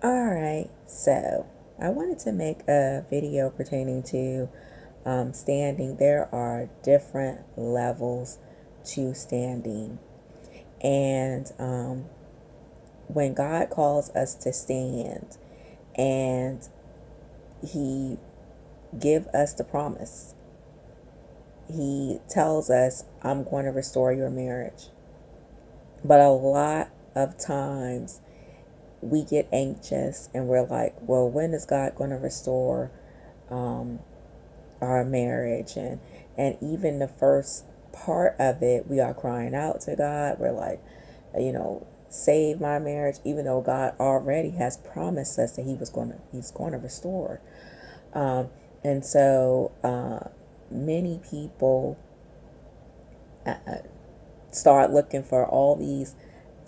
Alright, so I wanted to make a video pertaining to standing. There are different levels to standing. And when God calls us to stand and He give us the promise, He tells us, I'm going to restore your marriage. But a lot of times we get anxious and we're like, well, when is God going to restore um, our marriage? And even the first part of it, we are crying out to God. We're like, save my marriage, even though God already has promised us that He's going to restore. Um, and so many people start looking for all these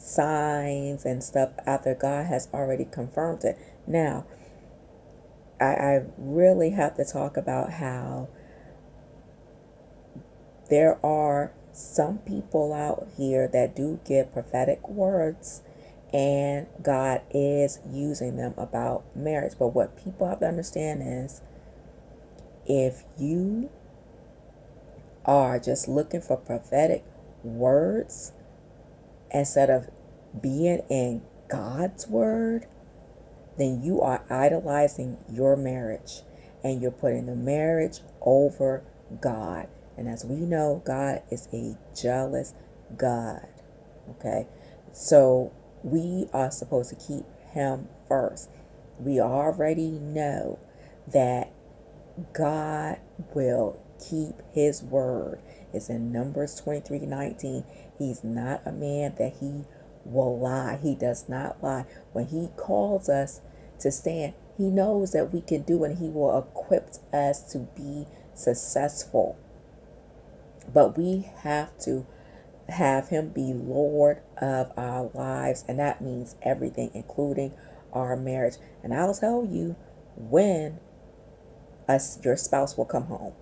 signs and stuff after God has already confirmed it. Now, I really have to talk about how there are some people out here that do give prophetic words and God is using them about marriage. But what people have to understand is if you are just looking for prophetic words instead of being in God's word, then you are idolizing your marriage and you're putting the marriage over God. And as we know, God is a jealous God. Okay? So we are supposed to keep Him first. We already know that God will keep His word. It's in Numbers 23:19. He's not a man that He will lie. He does not lie. When He calls us to stand, He knows that we can do it and He will equip us to be successful. But we have to have Him be Lord of our lives, and that means everything, including our marriage. And I'll tell you when your spouse will come home.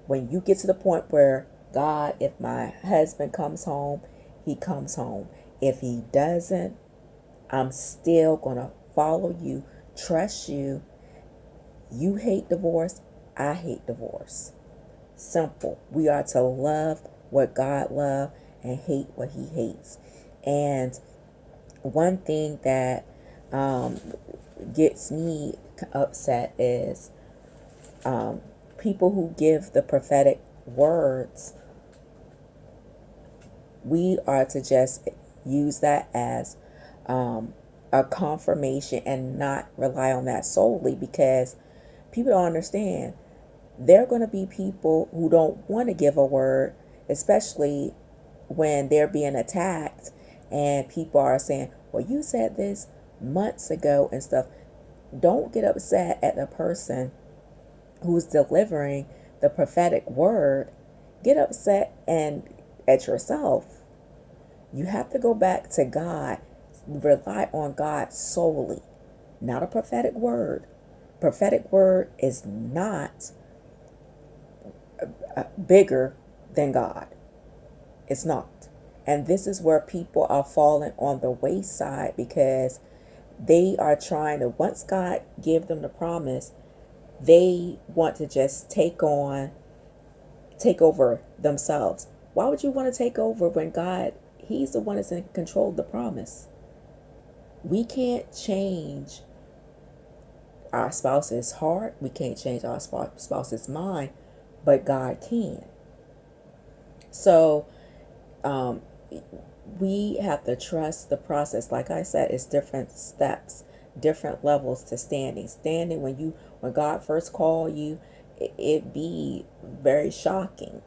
When you get to the point where, God, if my husband comes home, he comes home. If he doesn't, I'm still going to follow you, trust you. You hate divorce, I hate divorce. Simple. We are to love what God loves and hate what He hates. And one thing that gets me upset is people who give the prophetic words. We are to just use that as a confirmation and not rely on that solely, because people don't understand. There are going to be people who don't want to give a word, especially when they're being attacked and people are saying, well, you said this months ago and stuff. Don't get upset at the person who's delivering the prophetic word. Get upset and at yourself. You have to go back to God. Rely on God solely, not a prophetic word. Prophetic word is not bigger than God. It's not. And this is where people are falling on the wayside, because they are trying to, once God give them the promise, they want to just take over themselves. Why would you want to take over when God, He's the one that's in control of the promise? We can't change our spouse's heart. We can't change our spouse's mind, but God can. So we have to trust the process. Like I said, it's different steps, different levels to standing. Standing, when God first called you, it be very shocking,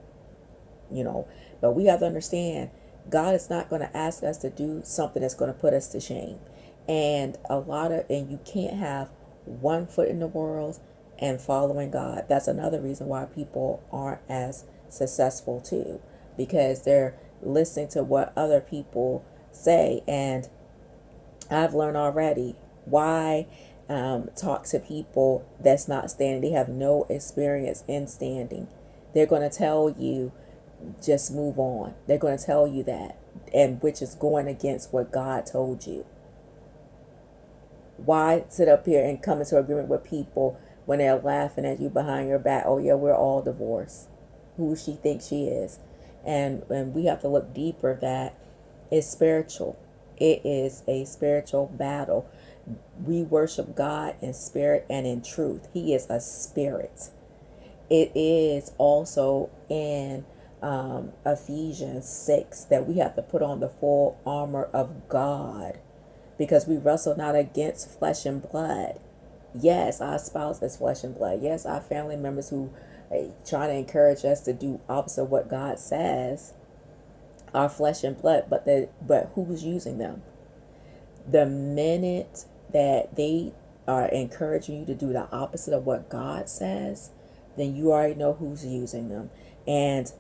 But we have to understand, God is not going to ask us to do something that's going to put us to shame. And you can't have one foot in the world and following God. That's another reason why people aren't as successful too, because they're listening to what other people say. And I've learned already why talk to people that's not standing. They have no experience in standing. They're going to tell you, just move on. They're going to tell you that, and which is going against what God told you. Why sit up here and come into agreement with people when they're laughing at you behind your back? Oh yeah, we're all divorced. Who she thinks she is. And we have to look deeper, that it's spiritual. It is a spiritual battle. We worship God in spirit and in truth. He is a spirit. It is also in Ephesians 6 that we have to put on the full armor of God, because we wrestle not against flesh and blood. Yes, our spouse is flesh and blood. Yes, our family members who try to encourage us to do opposite of what God says are flesh and blood, but who's using them? The minute that they are encouraging you to do the opposite of what God says, then you already know who's using them. And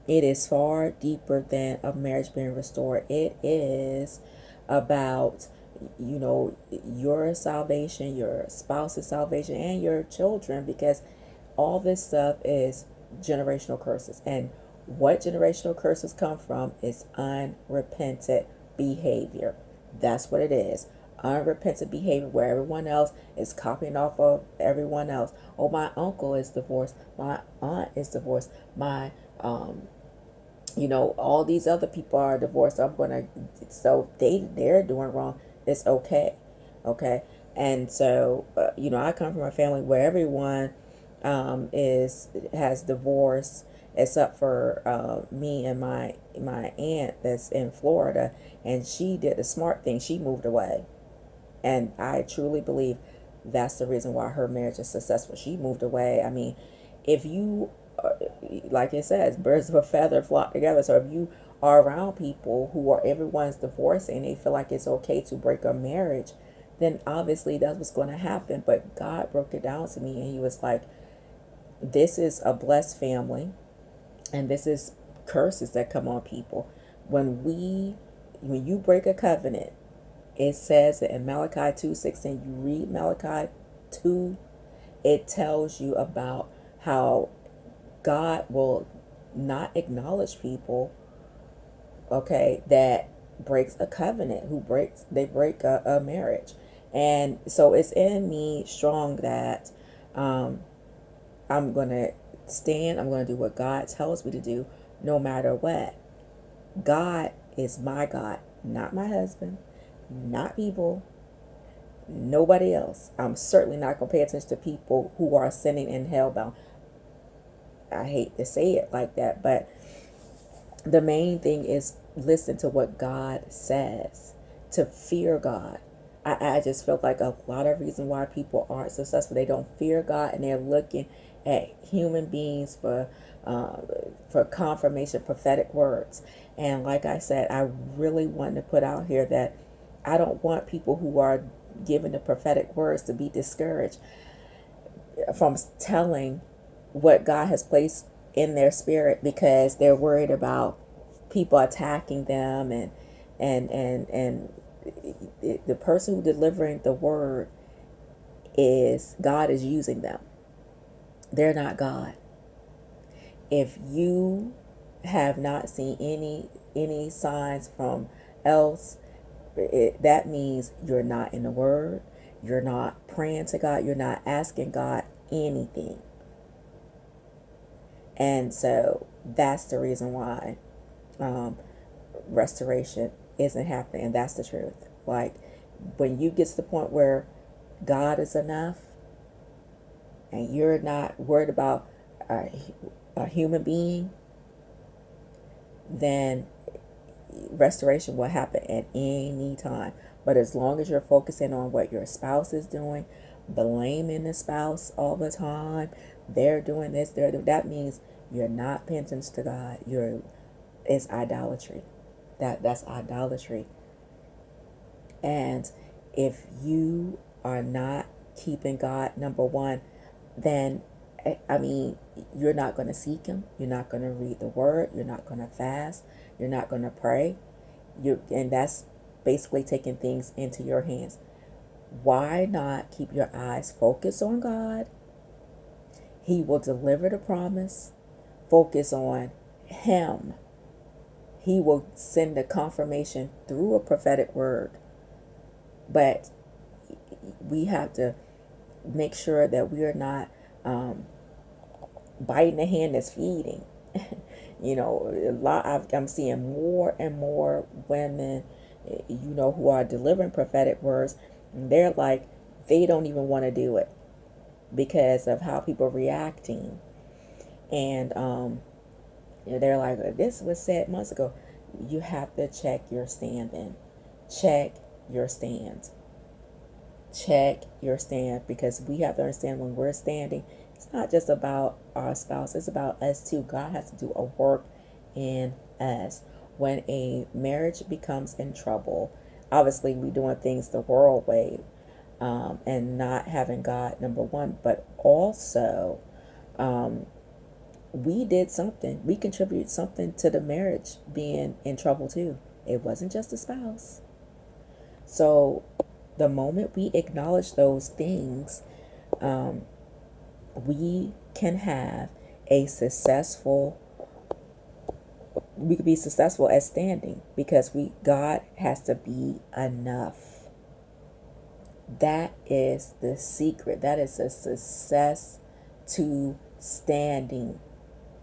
it is far deeper than a marriage being restored. It is about, your salvation, your spouse's salvation, and your children, because all this stuff is generational curses. And what generational curses come from is unrepentant behavior. That's what it is. Unrepentant behavior where everyone else is copying off of everyone else. Oh, my uncle is divorced. My aunt is divorced. My, all these other people are divorced. So they're doing wrong. It's okay. Okay. And so, I come from a family where everyone has divorce, except for me and my aunt that's in Florida, and she did the smart thing. She moved away, and I truly believe that's the reason why her marriage is successful. She moved away. I mean, if you, like it says, birds of a feather flock together. So if you are around people who are everyone's divorcing, and they feel like it's okay to break a marriage, then obviously that's what's going to happen. But God broke it down to me, and He was like, this is a blessed family, and this is curses that come on people. When you break a covenant, it says that in Malachi 2:16, you read Malachi 2, it tells you about how God will not acknowledge people, okay, that breaks a covenant, they break a marriage. And so it's in me strong that I'm going to stand. I'm going to do what God tells me to do, no matter what. God is my God, not my husband, not people, nobody else. I'm certainly not going to pay attention to people who are sinning and hellbound. I hate to say it like that, but the main thing is listen to what God says, to fear God. I just feel like a lot of reason why people aren't successful, they don't fear God, and they're looking at human beings for confirmation, prophetic words. And like I said, I really want to put out here that I don't want people who are given the prophetic words to be discouraged from telling what God has placed in their spirit, because they're worried about people attacking them, and the person who delivering the word is God is using them. They're not God. If you have not seen any signs from else, that means you're not in the word. You're not praying to God. You're not asking God anything. And so that's the reason why restoration isn't happening. And that's the truth. Like, when you get to the point where God is enough and you're not worried about a human being, then restoration will happen at any time. But as long as you're focusing on what your spouse is doing, blaming the spouse all the time, they're doing this, that means you're not paying attention to God. It's idolatry. That's idolatry. And if you are not keeping God number one, then you're not going to seek Him. You're not going to read the Word. You're not going to fast. You're not going to pray. And that's basically taking things into your hands. Why not keep your eyes focused on God? He will deliver the promise. Focus on Him. He will send the confirmation through a prophetic word. But we have to make sure that we are not biting the hand that's feeding. You know, I'm seeing more and more women, who are delivering prophetic words. And they're like, they don't even want to do it because of how people are reacting. And they're like, this was said months ago. You have to check your standing. Check your stand. Check your stand, because we have to understand when we're standing, it's not just about our spouse, it's about us too. God has to do a work in us. When a marriage becomes in trouble, obviously we're doing things the world way, and not having God number one, but also we did something. We contributed something to the marriage being in trouble too. It wasn't just the spouse. So the moment we acknowledge those things, we can have we could be successful at standing, because God has to be enough. That is the secret. That is a success to standing.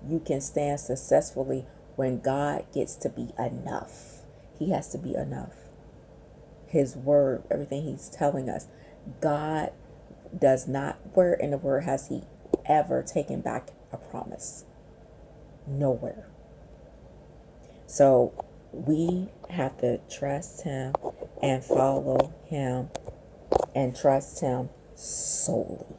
You can stand successfully when God gets to be enough. He has to be enough. His word, everything he's telling us. God does not, where in the word has he ever taken back a promise? Nowhere. So we have to trust him and follow him and trust him solely.